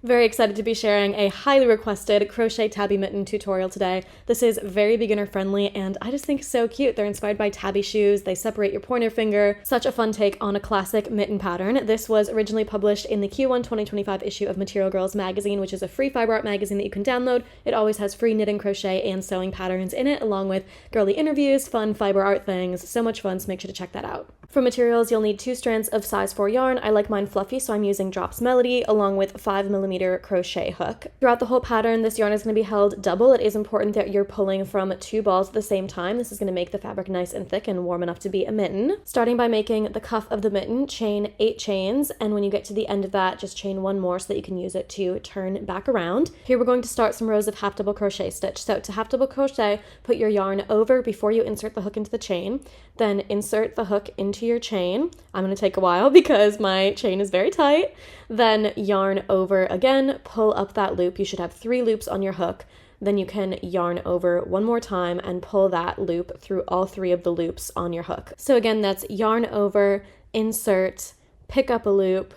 Very excited to be sharing a highly requested crochet tabby mitten tutorial today. This is very beginner friendly and I just think so cute. They're inspired by tabby shoes. They separate your pointer finger. Such a fun take on a classic mitten pattern. This was originally published in the Q1 2025 issue of Material Girls magazine, which is a free fiber art magazine that you can download. It always has free knitting, crochet, and sewing patterns in it, along with girly interviews, fun fiber art things. So much fun, so make sure to check that out. For materials, you'll need 2 strands of size 4 yarn. I like mine fluffy, so I'm using Drops Melody, along with a 5mm crochet hook. Throughout the whole pattern, this yarn is going to be held double. It is important that you're pulling from 2 balls at the same time. This is going to make the fabric nice and thick and warm enough to be a mitten. Starting by making the cuff of the mitten, chain 8 chains, and when you get to the end of that, just chain 1 more so that you can use it to turn back around. Here we're going to start some rows of half double crochet stitch. So to half double crochet, put your yarn over before you insert the hook into the chain, then insert the hook into your chain. I'm going to take a while because my chain is very tight. Then yarn over again, pull up that loop. You should have 3 loops on your hook. Then you can yarn over one more time and pull that loop through all 3 of the loops on your hook. So again, that's yarn over, insert, pick up a loop,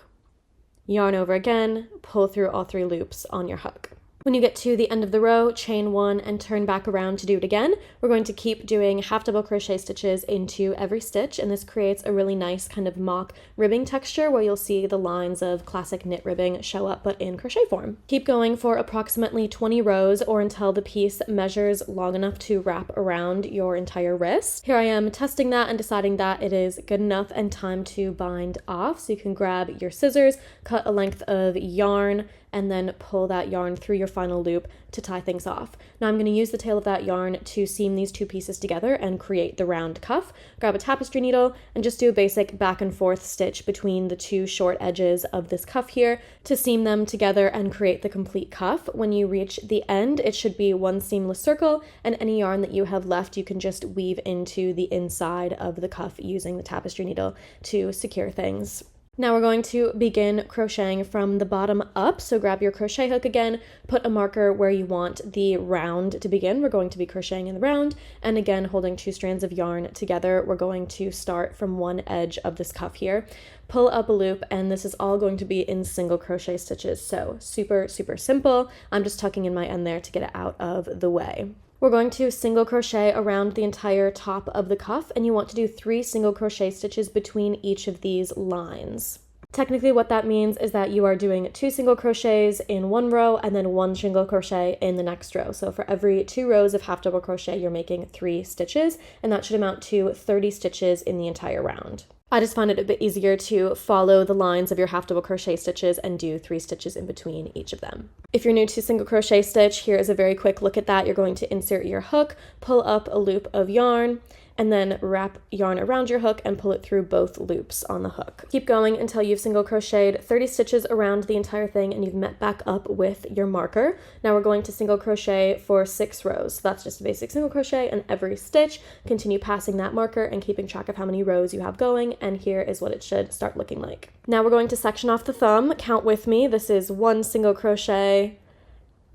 yarn over again, pull through all 3 loops on your hook. When you get to the end of the row, chain 1 and turn back around to do it again. We're going to keep doing half double crochet stitches into every stitch, and this creates a really nice kind of mock ribbing texture where you'll see the lines of classic knit ribbing show up but in crochet form. Keep going for approximately 20 rows or until the piece measures long enough to wrap around your entire wrist. Here I am testing that and deciding that it is good enough and time to bind off. So you can grab your scissors, cut a length of yarn, and then pull that yarn through your final loop to tie things off. Now I'm going to use the tail of that yarn to seam these 2 pieces together and create the round cuff. Grab a tapestry needle and just do a basic back and forth stitch between the 2 short edges of this cuff here to seam them together and create the complete cuff. When you reach the end, it should be 1 seamless circle, and any yarn that you have left you can just weave into the inside of the cuff using the tapestry needle to secure things. Now we're going to begin crocheting from the bottom up, so grab your crochet hook again, put a marker where you want the round to begin. We're going to be crocheting in the round, and again holding 2 strands of yarn together, we're going to start from one edge of this cuff here. Pull up a loop, and this is all going to be in single crochet stitches, so super simple. I'm just tucking in my end there to get it out of the way. We're going to single crochet around the entire top of the cuff, and you want to do 3 single crochet stitches between each of these lines. Technically what that means is that you are doing 2 single crochets in one row and then 1 single crochet in the next row. So for every 2 rows of half double crochet, you're making 3 stitches, and that should amount to 30 stitches in the entire round. I just find it a bit easier to follow the lines of your half double crochet stitches and do 3 stitches in between each of them. If you're new to single crochet stitch, here is a very quick look at that. You're going to insert your hook, pull up a loop of yarn, and then wrap yarn around your hook and pull it through both loops on the hook. Keep going until you've single crocheted 30 stitches around the entire thing and you've met back up with your marker. Now we're going to single crochet for 6 rows. So that's just a basic single crochet, and every stitch continue passing that marker and keeping track of how many rows you have going, and here is what it should start looking like. Now we're going to section off the thumb. Count with me. This is 1 single crochet,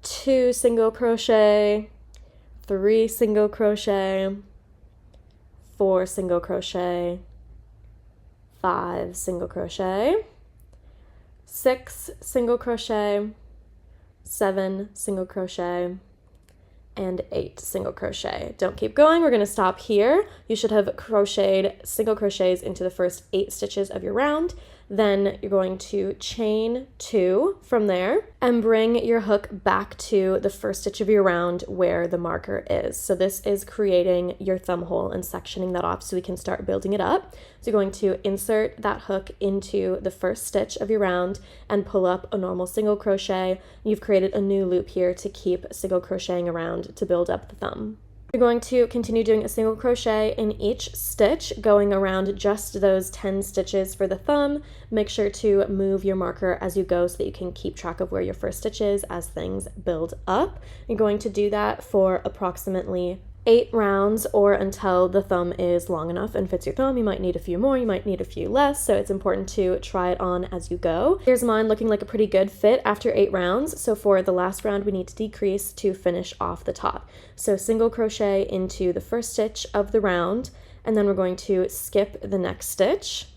2 single crochet, 3 single crochet, 4 single crochet, 5 single crochet, 6 single crochet, 7 single crochet, and 8 single crochet. Don't keep going, we're going to stop here. You should have crocheted single crochets into the first 8 stitches of your round. Then you're going to chain 2 from there and bring your hook back to the first stitch of your round where the marker is. So this is creating your thumb hole and sectioning that off so we can start building it up. So you're going to insert that hook into the first stitch of your round and pull up a normal single crochet. You've created a new loop here to keep single crocheting around to build up the thumb. You're going to continue doing a single crochet in each stitch, going around just those 10 stitches for the thumb. Make sure to move your marker as you go so that you can keep track of where your first stitch is as things build up. You're going to do that for approximately 8 rounds or until the thumb is long enough and fits your thumb. You might need a few more, you might need a few less, so it's important to try it on as you go. Here's mine looking like a pretty good fit after 8 rounds, so for the last round we need to decrease to finish off the top. So single crochet into the first stitch of the round, and then we're going to skip the next stitch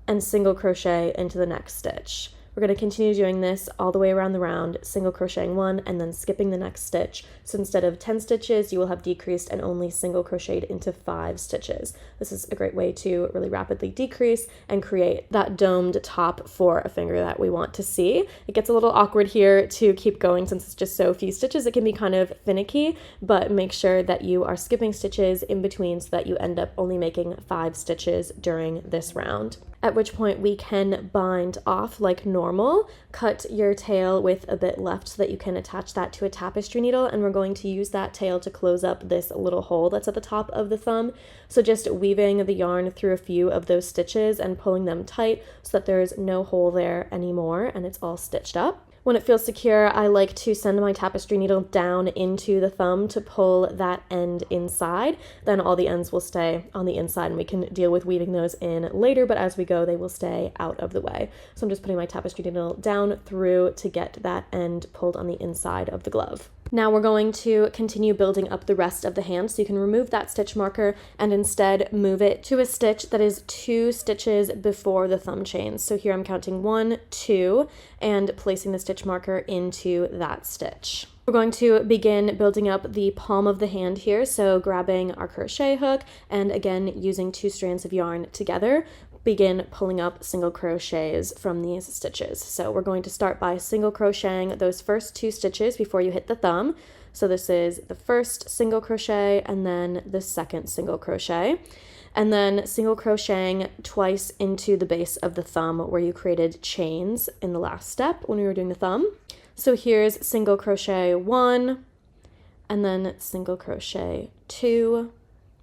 and single crochet into the next stitch. We're going to continue doing this all the way around the round, single crocheting one and then skipping the next stitch. So instead of 10 stitches, you will have decreased and only single crocheted into 5 stitches. This is a great way to really rapidly decrease and create that domed top for a finger that we want to see. It gets a little awkward here to keep going since it's just so few stitches. It can be kind of finicky, but make sure that you are skipping stitches in between so that you end up only making 5 stitches during this round. At which point we can bind off like normal, cut your tail with a bit left so that you can attach that to a tapestry needle, and we're going to use that tail to close up this little hole that's at the top of the thumb. So just weaving the yarn through a few of those stitches and pulling them tight so that there's no hole there anymore and it's all stitched up. When it feels secure, I like to send my tapestry needle down into the thumb to pull that end inside. Then all the ends will stay on the inside and we can deal with weaving those in later, but as we go, they will stay out of the way. So I'm just putting my tapestry needle down through to get that end pulled on the inside of the glove. Now we're going to continue building up the rest of the hand, so you can remove that stitch marker and instead move it to a stitch that is 2 stitches before the thumb chain. So here I'm counting 1, 2, and placing the stitch marker into that stitch. We're going to begin building up the palm of the hand here, so grabbing our crochet hook and again using 2 strands of yarn together, begin pulling up single crochets from these stitches. So we're going to start by single crocheting those first 2 stitches before you hit the thumb. So this is the first single crochet and then the second single crochet. And then single crocheting twice into the base of the thumb where you created chains in the last step when we were doing the thumb. So here's single crochet 1 and then single crochet 2,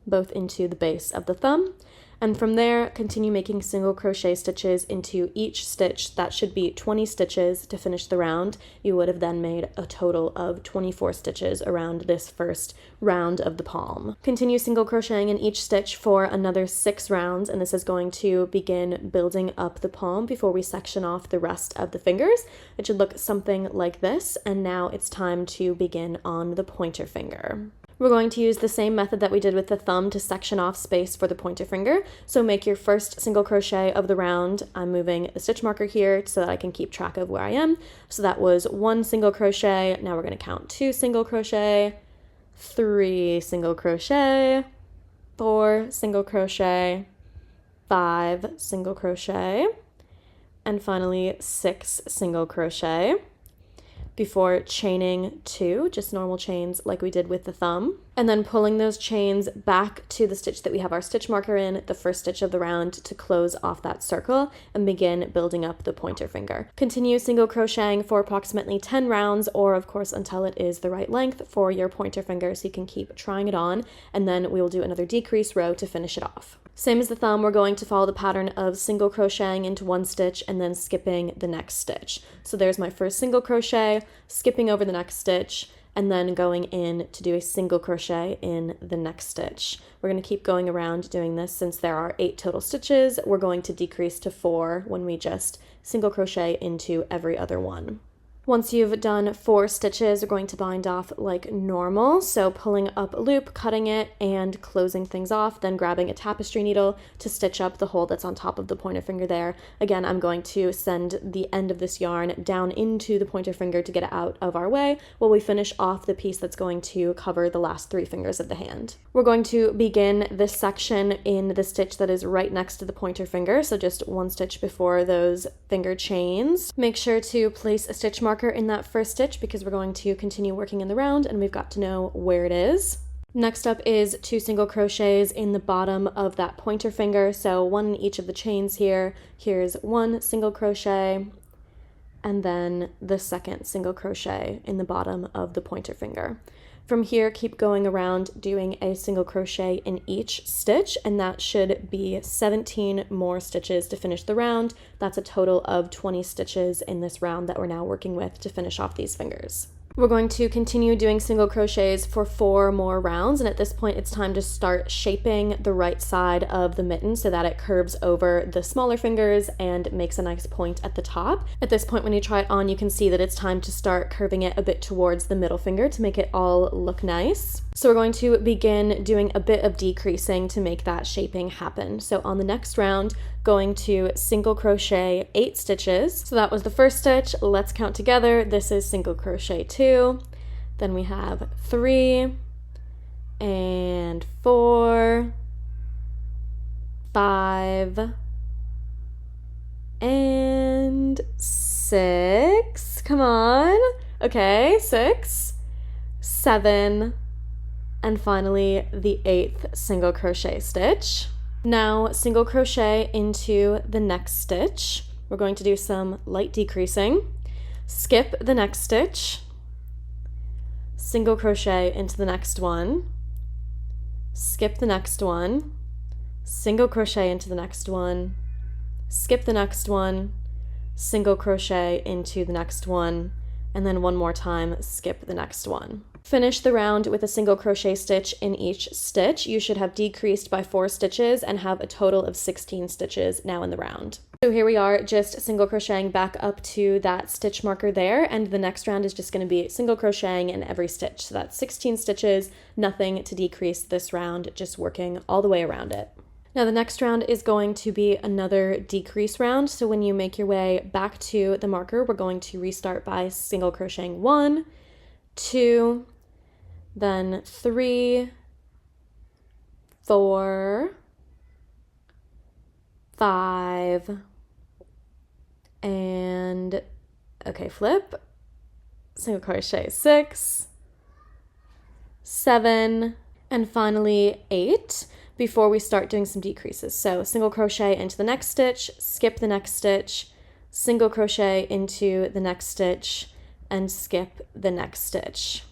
both into the base of the thumb. And from there, continue making single crochet stitches into each stitch. That should be 20 stitches to finish the round. You would have then made a total of 24 stitches around this first round of the palm. Continue single crocheting in each stitch for another 6 rounds, and this is going to begin building up the palm before we section off the rest of the fingers. It should look something like this, and now it's time to begin on the pointer finger. We're going to use the same method that we did with the thumb to section off space for the pointer finger. So make your first single crochet of the round. I'm moving the stitch marker here so that I can keep track of where I am. So that was 1 single crochet. Now we're going to count 2 single crochet, 3 single crochet, 4 single crochet, 5 single crochet, and finally 6 single crochet. Before chaining 2, just normal chains like we did with the thumb, and then pulling those chains back to the stitch that we have our stitch marker in, the first stitch of the round, to close off that circle and begin building up the pointer finger. Continue single crocheting for approximately 10 rounds, or of course until it is the right length for your pointer finger, so you can keep trying it on, and then we will do another decrease row to finish it off. Same as the thumb, we're going to follow the pattern of single crocheting into 1 stitch and then skipping the next stitch. So there's my first single crochet, skipping over the next stitch, and then going in to do a single crochet in the next stitch. We're going to keep going around doing this since there are 8 total stitches. We're going to decrease to 4 when we just single crochet into every other one. Once you've done 4 stitches, we're going to bind off like normal. So pulling up a loop, cutting it, and closing things off, then grabbing a tapestry needle to stitch up the hole that's on top of the pointer finger there. Again, I'm going to send the end of this yarn down into the pointer finger to get it out of our way while we finish off the piece that's going to cover the last 3 fingers of the hand. We're going to begin this section in the stitch that is right next to the pointer finger, so just 1 stitch before those finger chains. Make sure to place a stitch marker in that first stitch because we're going to continue working in the round and we've got to know where it is. Next up is 2 single crochets in the bottom of that pointer finger, so 1 in each of the chains here. Here's 1 single crochet and then the second single crochet in the bottom of the pointer finger. From here, keep going around doing a single crochet in each stitch, and that should be 17 more stitches to finish the round. That's a total of 20 stitches in this round that we're now working with to finish off these fingers. We're going to continue doing single crochets for 4 more rounds, and at this point it's time to start shaping the right side of the mitten so that it curves over the smaller fingers and makes a nice point at the top. At this point when you try it on, you can see that it's time to start curving it a bit towards the middle finger to make it all look nice. So we're going to begin doing a bit of decreasing to make that shaping happen. So on the next round, going to single crochet 8 stitches. So that was the first stitch. Let's count together. This is single crochet 2, then we have 3 and 4, 5 and 6. Come on. Okay, 6, 7, and finally the 8th single crochet stitch. Now single crochet into the next stitch. We're going to do some light decreasing. Skip the next stitch, single crochet into the next one, skip the next one, single crochet into the next one, skip the next one, single crochet into the next one, and then one more time, skip the next one. Finish the round with a single crochet stitch in each stitch. You should have decreased by 4 stitches and have a total of 16 stitches now in the round. So here we are, just single crocheting back up to that stitch marker there, and the next round is just going to be single crocheting in every stitch. So that's 16 stitches, nothing to decrease this round, just working all the way around it. Now the next round is going to be another decrease round. So when you make your way back to the marker, we're going to restart by single crocheting 1, 2, then 3, 4, 5, and okay, flip, single crochet 6, 7, and finally 8 before we start doing some decreases. So single crochet into the next stitch, skip the next stitch, single crochet into the next stitch, and skip the next stitch.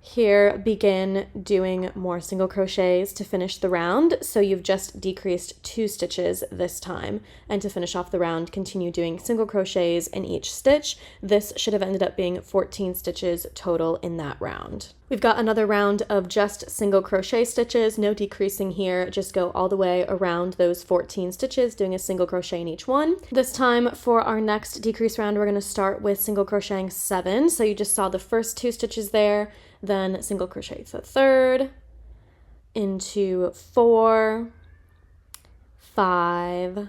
Here, begin doing more single crochets to finish the round. So you've just decreased 2 stitches this time. And to finish off the round, continue doing single crochets in each stitch. This should have ended up being 14 stitches total in that round. We've got another round of just single crochet stitches, no decreasing here, just go all the way around those 14 stitches, doing a single crochet in each one. This time for our next decrease round, we're going to start with single crocheting 7. So you just saw the first 2 stitches there, then single crochet the third, into 4, 5,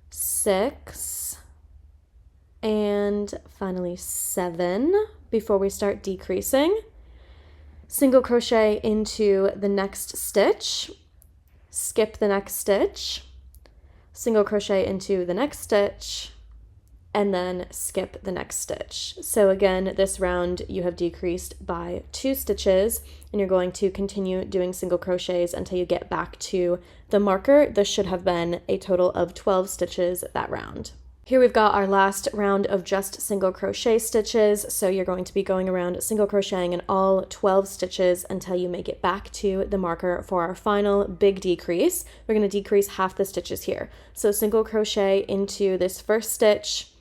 6, and finally 7 before we start decreasing. Single crochet into the next stitch, skip the next stitch, single crochet into the next stitch, and then skip the next stitch. So again, this round you have decreased by 2 stitches, and you're going to continue doing single crochets until you get back to the marker. This should have been a total of 12 stitches that round. Here we've got our last round of just single crochet stitches. So you're going to be going around single crocheting in all 12 stitches until you make it back to the marker for our final big decrease. We're going to decrease half the stitches here. So single crochet into this first stitch,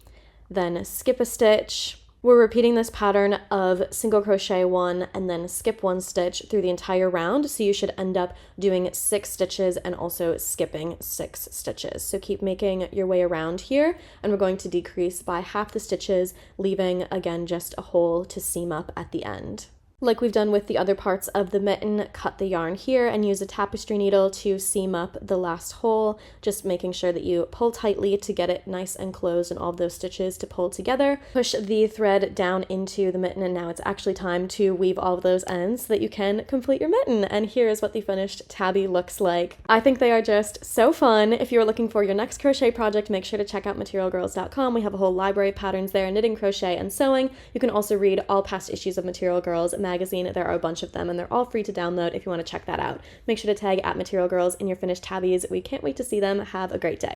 then skip a stitch. We're repeating this pattern of single crochet 1 and then skip 1 stitch through the entire round, so you should end up doing 6 stitches and also skipping 6 stitches. So keep making your way around here, and we're going to decrease by half the stitches, leaving again just a hole to seam up at the end. Like we've done with the other parts of the mitten, cut the yarn here and use a tapestry needle to seam up the last hole, just making sure that you pull tightly to get it nice and closed and all of those stitches to pull together. Push the thread down into the mitten, and now it's actually time to weave all of those ends so that you can complete your mitten. And here is what the finished tabby looks like. I think they are just so fun. If you're looking for your next crochet project, make sure to check out materialgrrrlz.com. We have a whole library of patterns there, knitting, crochet, and sewing. You can also read all past issues of Material Girls magazine. There are a bunch of them, and they're all free to download if you want to check that out. Make sure to tag @materialgrrrlz in your finished tabbies. We can't wait to see them. Have a great day.